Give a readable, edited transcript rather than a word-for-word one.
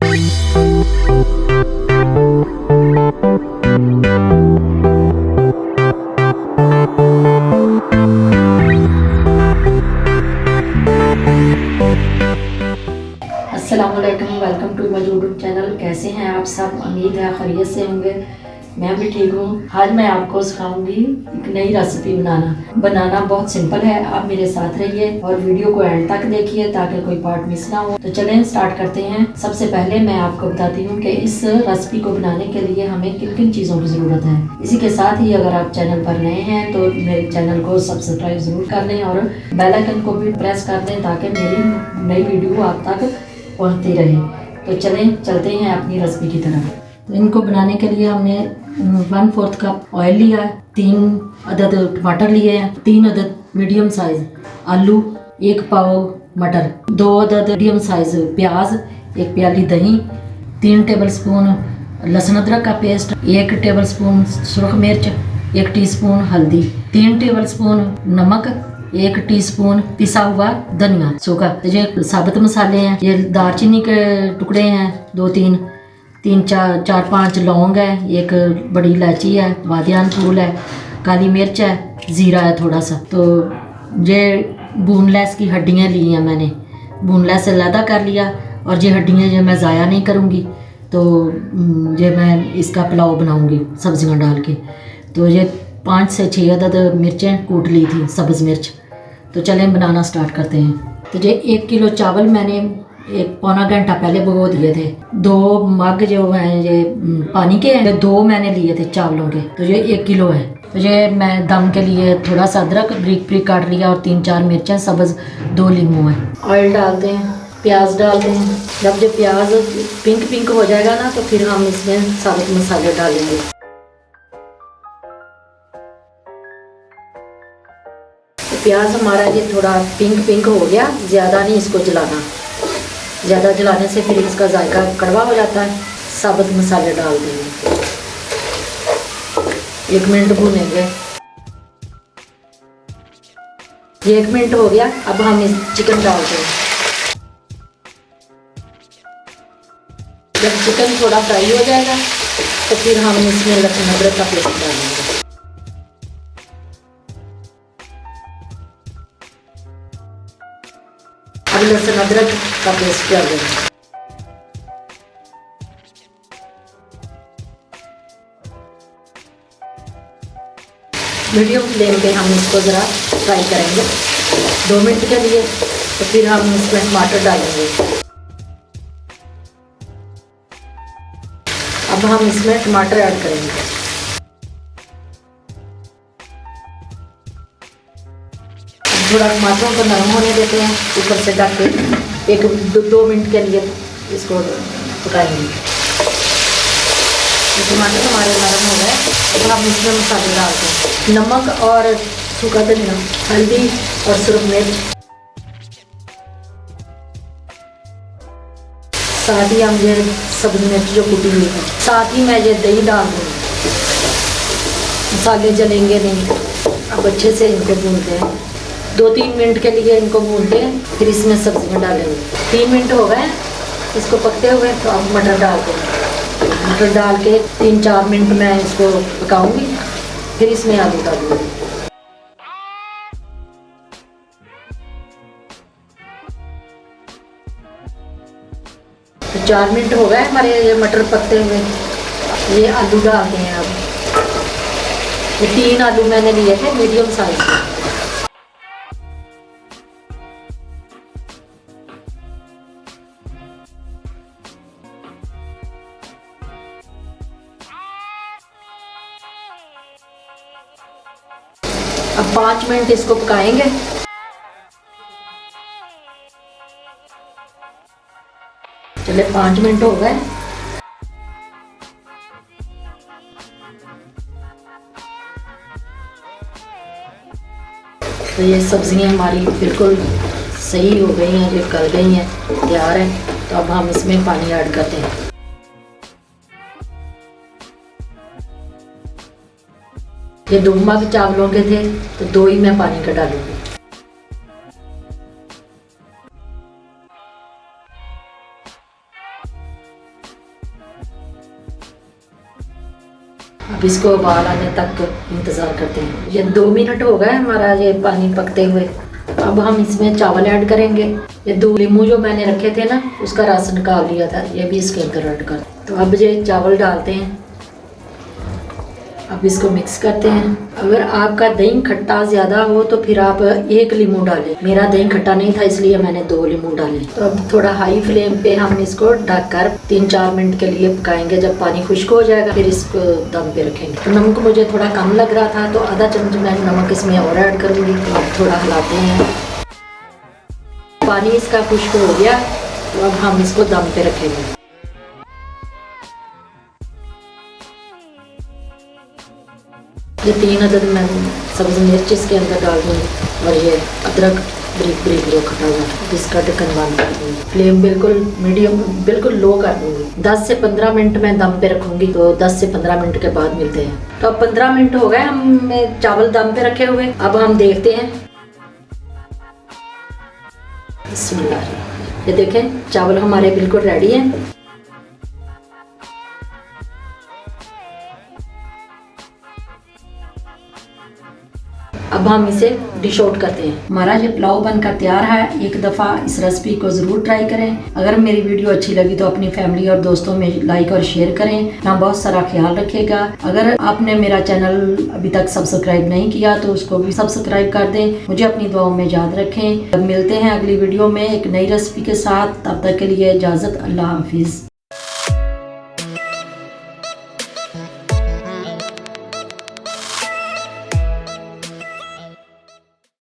अस्सलामुअलैकुम, welcome to my YouTube channel. कैसे हैं आप सब? उम्मीद है खैरियत से होंगे। मैं भी ठीक हूँ। आज मैं आपको सिखाऊंगी एक नई रेसिपी बनाना बहुत सिंपल है। आप मेरे साथ रहिए और वीडियो को एंड तक देखिए ताकि कोई पार्ट मिस ना हो। तो चलें स्टार्ट करते हैं। सबसे पहले मैं आपको बताती हूँ कि इस रेसिपी को बनाने के लिए हमें किन किन चीज़ों की ज़रूरत है। इसी के साथ ही अगर आप चैनल पर नए हैं तो मेरे चैनल को सब्सक्राइब ज़रूर कर लें और बेल आइकन को भी प्रेस कर दें ताकि मेरी नई वीडियो आप तक पहुँचती रहे। तो चलते हैं अपनी रेसिपी की तरफ। तो इनको बनाने के लिए हमने 1/4 कप ऑयल लिया है, 3 अदद टमाटर लिए हैं, 3 अदद मीडियम साइज आलू, 1 पाव मटर, 2 अदद मीडियम साइज प्याज, 1 प्याली दही, 3 टेबलस्पून लहसुन अदरक का पेस्ट, 1 टेबलस्पून सुरख मिर्च, 1 टीस्पून हल्दी, 3 टेबलस्पून नमक, 1 टीस्पून पिसा हुआ धनिया सूखा। तो ये साबुत मसाले हैं। ये दालचीनी के टुकड़े हैं 2-3, 4-5 लौंग है, 1 बड़ी इलायची है, बादियान फूल है, काली मिर्च है, ज़ीरा है थोड़ा सा। तो ये बोनलेस की हड्डियाँ ली हैं मैंने, बोनलेस अलहदा कर लिया और ये हड्डियाँ जो मैं ज़ाया नहीं करूँगी। तो ये मैं इसका पुलाव बनाऊँगी सब्जियाँ डाल के। तो ये 5 से 6 अदद मिर्चें कूट ली थी, सब्ज़ मिर्च। तो चलें बनाना स्टार्ट करते हैं। तो ये 1 किलो चावल मैंने 1-पौना घंटा पहले भिगो दिए थे। 2 मग जो हैं ये पानी के हैं, 2 मैंने लिए थे चावलों के। तो ये 1 किलो है। तो ये मैं दम के लिए थोड़ा सा अदरक ब्रीक ब्रीक काट लिया और 3-4 मिर्चें सब्ज़, 2 लीमू हैं। ऑयल डालते हैं, प्याज डालते हैं। जब ये प्याज पिंक पिंक हो जाएगा ना तो फिर हम इसमें साबुत मसाले डालेंगे। तो प्याज हमारा ये थोड़ा पिंक पिंक हो गया, ज़्यादा नहीं इसको जलाना, ज़्यादा जलाने से फिर इसका जायका कड़वा हो जाता है। साबुत मसाले डाल देंगे, 1 मिनट भूनेंगे। ये 1 मिनट हो गया। अब हम इस चिकन डालते हैं। जब चिकन थोड़ा फ्राई हो जाएगा तो फिर हम इसमें लहसुन अदरक का पेस्ट डालेंगे। अब लहसुन अदरक का पेस्ट डालेंगे। मीडियम फ्लेम पे हम इसको ज़रा फ्राई करेंगे 2 मिनट के लिए। तो फिर हम इसमें टमाटर डालेंगे। अब हम इसमें टमाटर ऐड करेंगे। थोड़ा टमाटरों को नरम होने देते हैं, ऊपर से ढक के 1-2 मिनट के लिए इसको पकाएंगे। टमाटर हमारे नरम हो गए। अब हम इसमें मसाले डालते हैं, नमक और सूखा धनिया, हल्दी और सुरख मिर्च। साथ ही हम ये सब्ज़ मिर्च जो कुटी हुई है, साथ ही मैं ये दही डाल दूँगी। मसाले जलेंगे नहीं। अब अच्छे से इनको भूनते हैं, 2-3 मिनट के लिए इनको भूनते हैं, फिर इसमें सब्जियाँ डालेंगे। 3 मिनट हो गए इसको पकते हुए। तो अब मटर डालते हैं। मटर डाल के 3-4 मिनट मैं इसको पकाऊंगी, फिर इसमें आलू डालूंगी। तो 4 मिनट हो गए हमारे ये मटर पकते हुए। ये आलू डालते हैं। अब ये 3 आलू मैंने लिए थे मीडियम साइज के। अब 5 मिनट इसको पकाएंगे। चले 5 मिनट हो गए। तो ये सब्जियां हमारी बिल्कुल सही हो गई हैं, ये गल गई हैं, तैयार है। तो अब हम इसमें पानी ऐड करते हैं। ये 2 मग चावलों के थे तो 2 ही मैं पानी का डालूंगी। अब इसको उबाल आने तक इंतज़ार करते हैं। ये 2 मिनट हो गए हमारा ये पानी पकते हुए। अब हम इसमें चावल ऐड करेंगे। ये 2 लीमू जो मैंने रखे थे ना, उसका रस निकाल लिया था, ये भी इसके अंदर ऐड कर। तो अब ये चावल डालते हैं। अब इसको मिक्स करते हैं। अगर आपका दही खट्टा ज़्यादा हो तो फिर आप 1 लीमू डालें। मेरा दही खट्टा नहीं था इसलिए मैंने 2 लीमू डाले। तो अब थोड़ा हाई फ्लेम पे हम इसको ढककर 3-4 मिनट के लिए पकाएंगे। जब पानी खुश्क हो जाएगा फिर इसको दम पे रखेंगे। तो नमक मुझे थोड़ा कम लग रहा था तो आधा चम्मच मैं नमक इसमें और ऐड करूँगी। तो अब थोड़ा हिलाते हैं। पानी इसका खुश्क हो गया तो अब हम इसको दम पे रखेंगे। ये 3 अदद मैं सब्ज़ी मिर्च इसके अंदर डाल दूँगी और ये अदरक बारीक बारीक जो कटा हुआ जिसका ढक्कन बंद कर दूँगी। फ्लेम बिल्कुल मीडियम, बिल्कुल लो कर दूँगी। 10 से 15 मिनट मैं दम पे रखूँगी। तो 10 से 15 मिनट के बाद मिलते हैं। तो अब 15 मिनट हो गए हमें चावल दम पे रखे हुए। अब हम देखते हैं। बिस्मिल्लाह। ये देखें चावल हमारे बिल्कुल रेडी हैं। अब हम इसे डिश आउट करते हैं। हमारा ये पुलाव बनकर तैयार है। एक दफ़ा इस रेसिपी को ज़रूर ट्राई करें। अगर मेरी वीडियो अच्छी लगी तो अपनी फैमिली और दोस्तों में लाइक और शेयर करें। अपना बहुत सारा ख्याल रखिएगा। अगर आपने मेरा चैनल अभी तक सब्सक्राइब नहीं किया तो उसको भी सब्सक्राइब कर दें। मुझे अपनी दुआओं में याद रखें। अब मिलते हैं अगली वीडियो में एक नई रेसिपी के साथ। तब तक के लिए इजाज़त। अल्लाह हाफिज़।